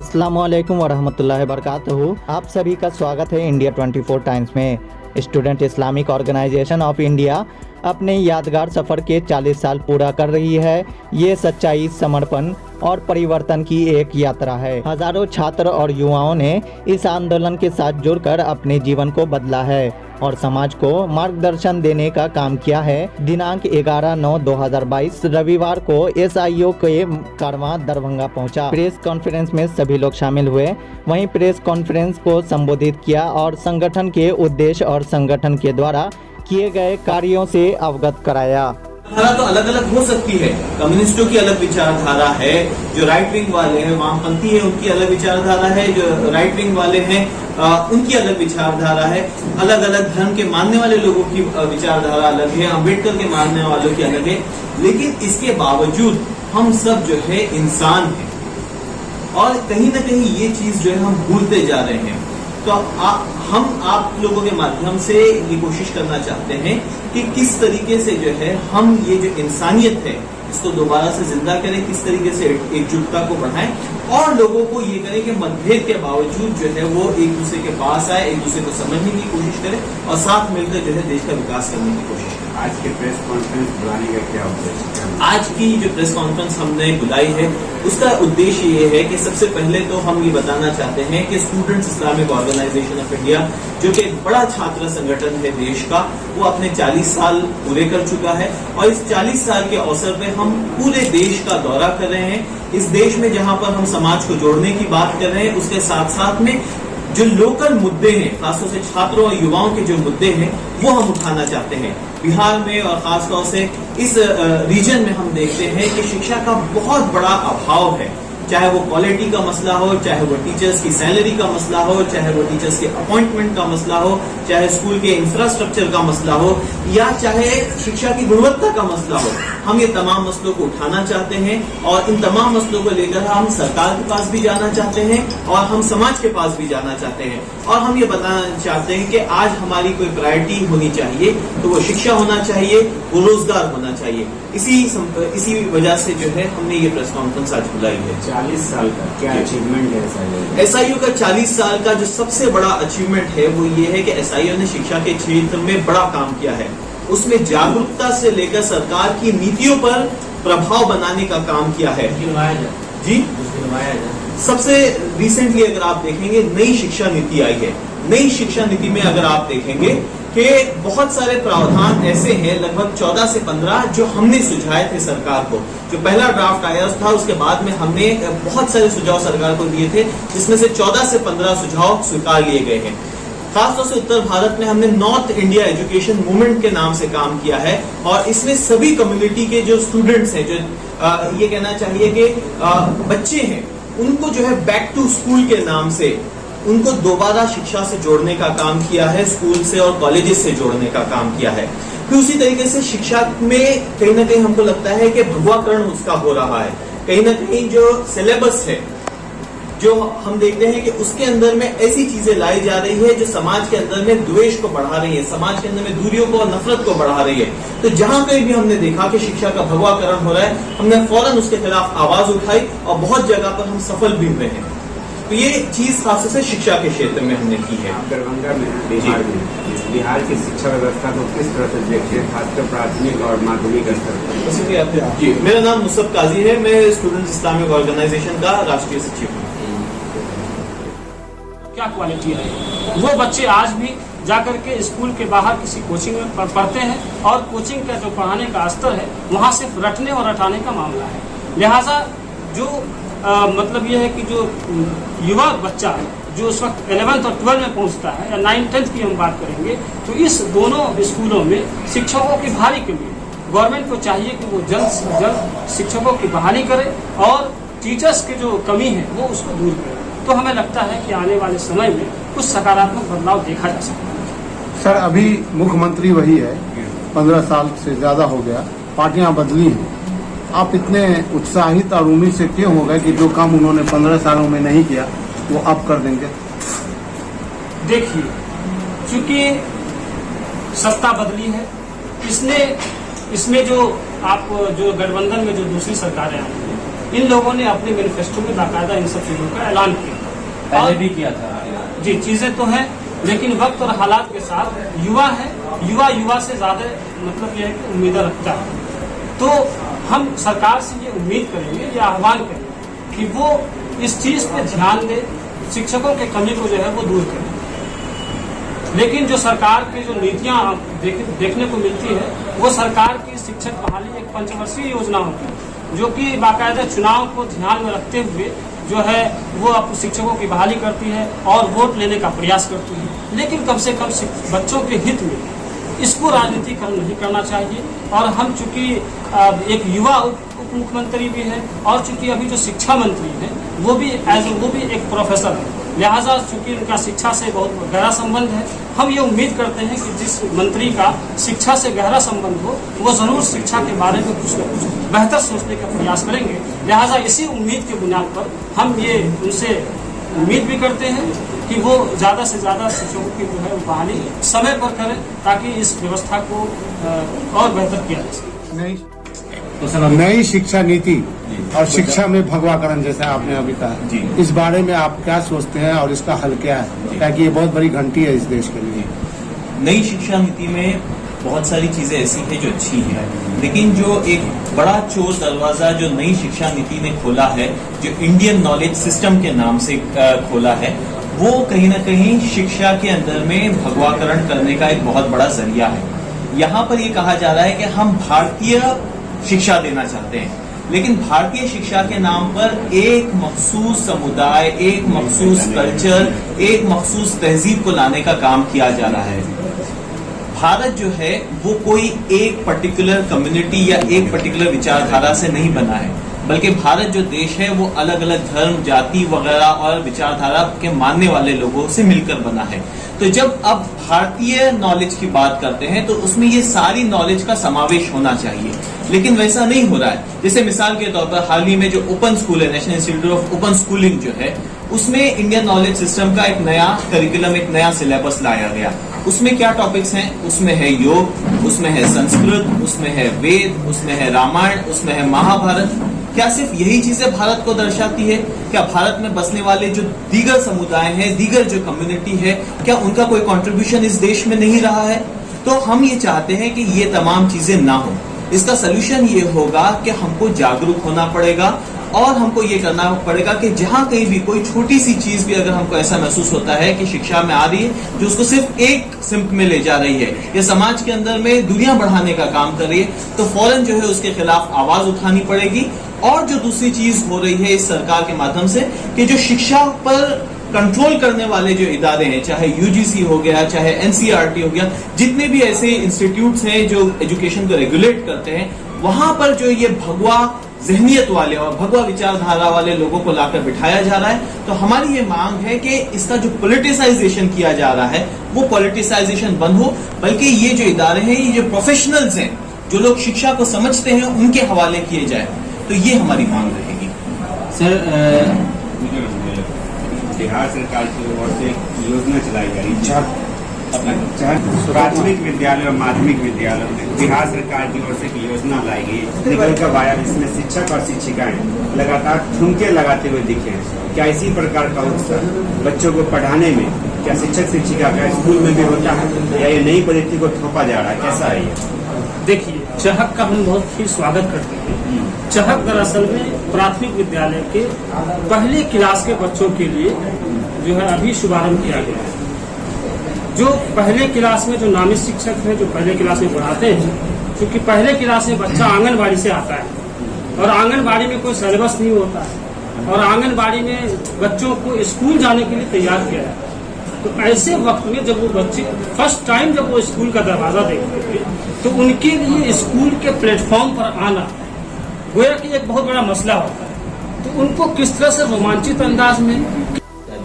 अस्सलामुअलैकुम वरहमतुल्लाहि वबरकातुहू। आप सभी का स्वागत है इंडिया 24 टाइम्स में। Student Islamic organisation of India अपने यादगार सफ़र के 40 साल पूरा कर रही है। ये सच्चाई, समर्पण और परिवर्तन की एक यात्रा है। हजारों छात्र और युवाओं ने इस आंदोलन के साथ जुड़कर अपने जीवन को बदला है और समाज को मार्गदर्शन देने का काम किया है। दिनांक 11/9/2022 रविवार को SIO के कारवां दरभंगा पहुंचा। प्रेस कॉन्फ्रेंस में सभी लोग शामिल हुए। वहीं प्रेस कॉन्फ्रेंस को संबोधित किया और संगठन के उद्देश्य और संगठन के द्वारा किए गए कार्यों से अवगत कराया। धारा तो अलग अलग हो सकती है। कम्युनिस्टों की अलग विचारधारा है, जो राइट विंग वाले हैं, वामपंथी है, उनकी अलग विचारधारा है, जो राइट विंग वाले हैं उनकी अलग विचारधारा है। अलग अलग धर्म के मानने वाले लोगों की विचारधारा अलग है, अम्बेडकर के मानने वालों की अलग है। लेकिन इसके बावजूद हम सब जो है इंसान हैं और कहीं ना कहीं ये चीज जो है हम भूलते जा रहे हैं। तो हम आप लोगों के माध्यम से ये कोशिश करना चाहते हैं कि किस तरीके से जो है हम ये जो इंसानियत है इसको दोबारा से जिंदा करें, किस तरीके से एकजुटता को बढ़ाएं और लोगों को ये करें कि मतभेद के बावजूद जो है वो एक दूसरे के पास आए, एक दूसरे को समझने की कोशिश करें और साथ मिलकर जो है देश का विकास करने की कोशिश करें। आज के प्रेस कॉन्फ्रेंस बुलाने का क्या उद्देश्य है? आज की जो प्रेस कॉन्फ्रेंस हमने बुलाई है उसका उद्देश्य ये है कि सबसे पहले तो हम ये बताना चाहते हैं कि students Islamic organisation of India, जो कि एक बड़ा छात्र संगठन है देश का, वो अपने 40 साल पूरे कर चुका है और इस 40 साल के अवसर पे हम पूरे देश का दौरा कर रहे हैं। इस देश में जहां पर हम समाज को जोड़ने की बात कर रहे हैं, उसके साथ साथ में जो लोकल मुद्दे हैं, खासतौर से छात्रों और युवाओं के जो मुद्दे हैं वो हम उठाना चाहते हैं। बिहार में और खासतौर से इस रीजन में हम देखते हैं कि शिक्षा का बहुत बड़ा अभाव है, चाहे वो क्वालिटी का मसला हो, चाहे वो टीचर्स की सैलरी का मसला हो, चाहे वो टीचर्स के अपॉइंटमेंट का मसला हो, चाहे स्कूल के इंफ्रास्ट्रक्चर का मसला हो या चाहे शिक्षा की गुणवत्ता का मसला हो। हम ये तमाम मसलों को उठाना चाहते हैं और इन तमाम मसलों को लेकर हम सरकार के पास भी जाना चाहते हैं और हम समाज के पास भी जाना चाहते हैं और हम ये बताना चाहते हैं कि आज हमारी कोई प्रायोरिटी होनी चाहिए तो वो शिक्षा होना चाहिए, वो रोजगार होना चाहिए। इसी वजह से जो है हमने ये प्रेस कॉन्फ्रेंस आज बुलाई है। 40 साल का क्या अचीवमेंट है SIO का? 40 साल का जो सबसे बड़ा अचीवमेंट है वो ये है कि SIO ने शिक्षा के क्षेत्र में बड़ा काम किया है। उसमें जागरूकता से लेकर सरकार की नीतियों पर प्रभाव बनाने का काम किया है। जी, सबसे रिसेंटली अगर आप देखेंगे नई शिक्षा नीति आई है। नई शिक्षा नीति में अगर आप देखेंगे कि बहुत सारे प्रावधान ऐसे हैं, लगभग 14 से 15 जो हमने सुझाए थे सरकार को। जो पहला ड्राफ्ट आया था उसके बाद में हमने बहुत सारे सुझाव सरकार को दिए थे, जिसमें से 14 से 15 सुझाव स्वीकार लिए गए हैं। खासतौर से उत्तर भारत में हमने नॉर्थ इंडिया एजुकेशन मूवमेंट के नाम से काम किया है और इसमें सभी कम्युनिटी के जो स्टूडेंट्स हैं, जो ये कहना चाहिए कि बच्चे हैं, उनको जो है बैक टू स्कूल के नाम से उनको दोबारा शिक्षा से जोड़ने का काम किया है, स्कूल से और कॉलेजेस से जोड़ने का काम किया है। फिर उसी तरीके से शिक्षा में कहीं ना कहीं हमको लगता है कि भगवाकरण उसका हो रहा है। कहीं ना कहीं जो सिलेबस है, जो हम देखते हैं कि उसके अंदर में ऐसी चीजें लाई जा रही है जो समाज के अंदर में द्वेष को बढ़ा रही है, समाज के अंदर में दूरियों को और नफरत को बढ़ा रही है। तो जहां कहीं भी हमने देखा कि शिक्षा का भगवाकरण हो रहा है, हमने फौरन उसके खिलाफ आवाज उठाई और बहुत जगह पर हम सफल भी हुए हैं। तो ये चीज खास से शिक्षा के क्षेत्र में हमने की है। दरभंगा में बिहार की शिक्षा व्यवस्था को किस तरह से देखते हैं, खासकर प्राथमिक और माध्यमिक स्तर पर? जी, मेरा नाम मुसब काजी है, मैं स्टूडेंट इस्लामिक ऑर्गेनाइजेशन का राष्ट्रीय सचिव हूँ। क्या क्वालिटी है वो बच्चे आज भी जाकर के स्कूल के बाहर किसी कोचिंग में पढ़ते हैं और कोचिंग का जो पढ़ाने का स्तर है वहाँ सिर्फ रटने और रटाने का मामला है। लिहाजा जो मतलब ये है कि जो युवा बच्चा है जो उस वक्त 11th और 12th में पहुंचता है या 9th 10th की हम बात करेंगे, तो इस दोनों स्कूलों में शिक्षकों की बहाली के लिए गवर्नमेंट को चाहिए कि वो जल्द से जल्द शिक्षकों की बहाली करे और टीचर्स की जो कमी है वो उसको दूर करे। तो हमें लगता है कि आने वाले समय में कुछ सकारात्मक बदलाव देखा जा सकता है। सर, अभी मुख्यमंत्री वही है, 15 साल से ज़्यादा हो गया, पार्टियां बदली हैं। आप इतने उत्साहित और उम्मीद से क्यों हो गए कि जो काम उन्होंने 15 सालों में नहीं किया वो अब कर देंगे? देखिए, चूंकि सत्ता बदली है, इसमें जो आप जो गठबंधन में जो दूसरी सरकारें आई हैं इन लोगों ने अपने मैनिफेस्टो में बाकायदा इन सब चीज़ों का ऐलान किया, पहले भी किया था जी। चीज़ें तो हैं, लेकिन वक्त और हालात के साथ युवा है, युवा से ज़्यादा मतलब यह है कि उम्मीदें रखता है। तो हम सरकार से ये उम्मीद करेंगे, ये आह्वान करेंगे कि वो इस चीज़ पे ध्यान दे, शिक्षकों की कमी को जो है वो दूर करें। लेकिन जो सरकार की जो नीतियाँ देखने को मिलती है, वो सरकार की शिक्षक बहाली एक पंचवर्षीय योजना होती है, जो कि बाकायदा चुनाव को ध्यान में रखते हुए जो है वो शिक्षकों की बहाली करती है और वोट लेने का प्रयास करती है। लेकिन कम से कम बच्चों के हित में इसको राजनीतिकरण नहीं करना चाहिए। और हम चूंकि एक युवा उप मुख्यमंत्री भी है और चूंकि अभी जो शिक्षा मंत्री है वो भी एक प्रोफेसर है, लिहाजा चूंकि उनका शिक्षा से बहुत गहरा संबंध है, हम ये उम्मीद करते हैं कि जिस मंत्री का शिक्षा से गहरा संबंध हो वो जरूर शिक्षा के बारे में कुछ न कुछ बेहतर सोचने का प्रयास करेंगे। लिहाजा इसी उम्मीद के बुनियाद पर हम ये उनसे उम्मीद भी करते हैं कि वो ज़्यादा से ज़्यादा शिक्षकों की जो है वो बहाली समय पर करें, ताकि इस व्यवस्था को और बेहतर किया जा सके। नई शिक्षा नीति और शिक्षा में भगवाकरण जैसा आपने अभी कहा, इस बारे में आप क्या सोचते हैं और इसका हल क्या है, ताकि ये बहुत बड़ी घंटी है इस देश के लिए। नई शिक्षा नीति में बहुत सारी चीजें ऐसी है जो अच्छी है, लेकिन जो एक बड़ा चोर दरवाजा जो नई शिक्षा नीति ने खोला है, जो इंडियन नॉलेज सिस्टम के नाम से खोला है, वो कहीं ना कहीं शिक्षा के अंदर में भगवाकरण करने का एक बहुत बड़ा जरिया है। यहाँ पर ये कहा जा रहा है कि हम भारतीय शिक्षा देना चाहते हैं, लेकिन भारतीय शिक्षा के नाम पर एक मखसूस समुदाय, एक मखसूस कल्चर, एक मखसूस तहजीब को लाने का काम किया जा रहा है। भारत जो है वो कोई एक पर्टिकुलर कम्युनिटी या एक पर्टिकुलर विचारधारा से नहीं बना है, बल्कि भारत जो देश है वो अलग अलग धर्म, जाति वगैरह और विचारधारा के मानने वाले लोगों से मिलकर बना है। तो जब अब भारतीय नॉलेज की बात करते हैं तो उसमें ये सारी नॉलेज का समावेश होना चाहिए, लेकिन वैसा नहीं हो रहा है। जैसे मिसाल के तौर पर हाल ही में जो ओपन स्कूल है, national institute of open schooling जो है, उसमें इंडियन नॉलेज सिस्टम का एक नया करिकुलम, एक नया सिलेबस लाया गया। उसमें क्या टॉपिक्स हैं? उसमें है योग, उसमें है संस्कृत, उसमें है वेद, उसमें है रामायण, उसमें है महाभारत। क्या सिर्फ यही चीजें भारत को दर्शाती है? क्या भारत में बसने वाले जो दीगर समुदाय हैं, दीगर जो कम्युनिटी है, क्या उनका कोई कंट्रीब्यूशन इस देश में नहीं रहा है? तो हम ये चाहते हैं कि ये तमाम चीजें ना हो। इसका सलूशन ये होगा कि हमको जागरूक होना पड़ेगा और हमको ये करना पड़ेगा कि जहां कहीं भी कोई छोटी सी चीज भी अगर हमको ऐसा महसूस होता है कि शिक्षा में आ रही है जो उसको सिर्फ एक सिम्त में ले जा रही है या समाज के अंदर में दुनिया बढ़ाने का काम कर रही है, तो फौरन जो है उसके खिलाफ आवाज उठानी पड़ेगी। और जो दूसरी चीज हो रही है इस सरकार के माध्यम से कि जो शिक्षा पर कंट्रोल करने वाले जो इदारे हैं, चाहे यूजीसी हो गया, चाहे एनसीईआरटी हो गया, जितने भी ऐसे इंस्टीट्यूट्स हैं जो एजुकेशन को रेगुलेट करते हैं, वहां पर जो ये भगवा जहनियत वाले और भगवा विचारधारा वाले लोगों को लाकर बिठाया जा रहा है। तो हमारी ये मांग है कि इसका जो पॉलिटिसाइजेशन किया जा रहा है वो पॉलिटिसाइजेशन बंद हो, बल्कि ये जो इदारे हैं, ये जो प्रोफेशनल्स हैं, जो लोग शिक्षा को समझते हैं, उनके हवाले किए जाए। तो ये हमारी मांग रहेगी। सर, बिहार सरकार की ओर से योजना चलाई जा रही है, प्राथमिक विद्यालय और माध्यमिक विद्यालय में बिहार सरकार की ओर से एक योजना लाई गई निकल कर आया, जिसमें शिक्षक और शिक्षिकाएं लगातार ठुमके लगाते हुए दिखे हैं। क्या इसी प्रकार का उत्साह बच्चों को पढ़ाने में क्या शिक्षक शिक्षिका का स्कूल में भी होता है या ये नई पद्धति को थोपा जा रहा है? कैसा है ये? देखिए, चहक का हम बहुत ही स्वागत करते हैं। चहक दरअसल में प्राथमिक विद्यालय के पहले क्लास के बच्चों के लिए जो है अभी शुभारंभ किया गया है। जो पहले क्लास में जो नामित शिक्षक हैं जो पहले क्लास में पढ़ाते हैं, क्योंकि पहले क्लास में बच्चा आंगनबाड़ी से आता है और आंगनबाड़ी में कोई सिलेबस नहीं होता है और आंगनबाड़ी में बच्चों को स्कूल जाने के लिए तैयार किया जाता है। तो ऐसे वक्त में जब वो बच्चे फर्स्ट टाइम जब वो स्कूल का दरवाजा देखते थे तो उनके लिए स्कूल के प्लेटफॉर्म पर आना गोया कि एक बहुत बड़ा मसला होता है। तो उनको किस तरह से रोमांचित अंदाज में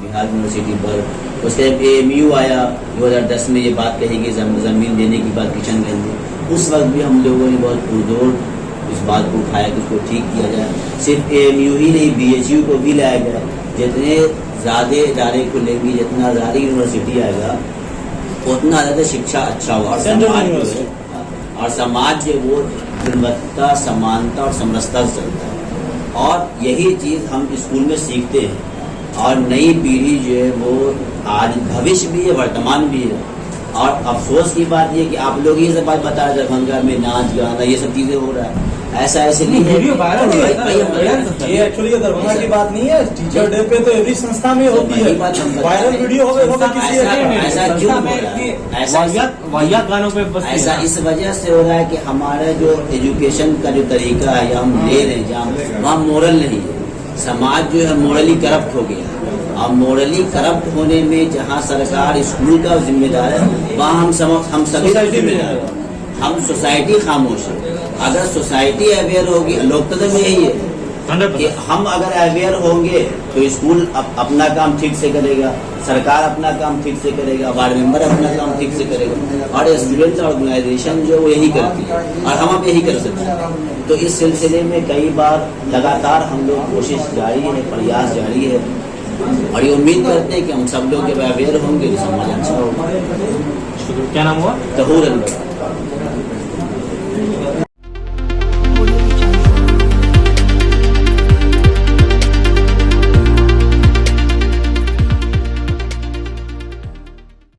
बिहार यूनिवर्सिटी पर उसके जब AMU आया 2010 में, ये बात कही कि जमीन देने की बात किशनगंज में, उस वक्त भी हम लोगों ने बहुत पुरजोर इस बात को उठाया कि उसको ठीक किया जाए। सिर्फ AMU ही नहीं, BHU को भी लाया जाए। जितने ज़्यादा इदारे खुलेंगी, जितना ज़्यादा यूनिवर्सिटी आएगा, उतना ज़्यादा शिक्षा अच्छा होगा और समाज जो वो गुणवत्ता, समानता और समरसता से चलता है। और यही चीज़ हम स्कूल में सीखते हैं। और नई पीढ़ी जो है वो आज भविष्य भी है, वर्तमान भी है। और अफसोस की बात ये कि आप लोग ये सब बात बता रहे दरभंगा में नाच गाना ये सब चीज़ें हो रहा है, ऐसा इसलिए वीडियो वायरल ये एक्चुअली दरभंगा की बात नहीं है। टीचर डे पे तो एवरी संस्था में होती है, वायरल वीडियो होगा किसी ऐसा क्यों हो रहा है? वाहियात गानों पे बस ऐसा इस वजह से हो रहा है कि हमारा जो एजुकेशन का जो तरीका है या हम ले रहे हैं जहाँ वहाँ मोरल नहीं है। समाज जो है मोरली करप्ट हो गया। अब मोरली करप्ट होने में जहाँ सरकार स्कूल का जिम्मेदार है वहाँ हम सभी जिम्मेदार हैं। हम सोसाइटी खामोश है। अगर सोसाइटी अवेयर होगी, लोकतंत्र में यही है कि हम अगर अवेयर होंगे तो स्कूल अपना काम ठीक से करेगा, सरकार अपना काम ठीक से करेगा, वार्ड मेंबर अपना काम ठीक से करेगा, और स्टूडेंट ऑर्गेनाइजेशन जो वो यही करती है और हम अब यही कर सकते हैं। तो इस सिलसिले में कई बार लगातार हम लोग कोशिश जारी है, प्रयास जारी है, और ये उम्मीद करते हैं कि हम सब लोग जब अवेयर होंगे तो समाज अच्छा होगा। क्या नाम हुआ? तहूर अनवर।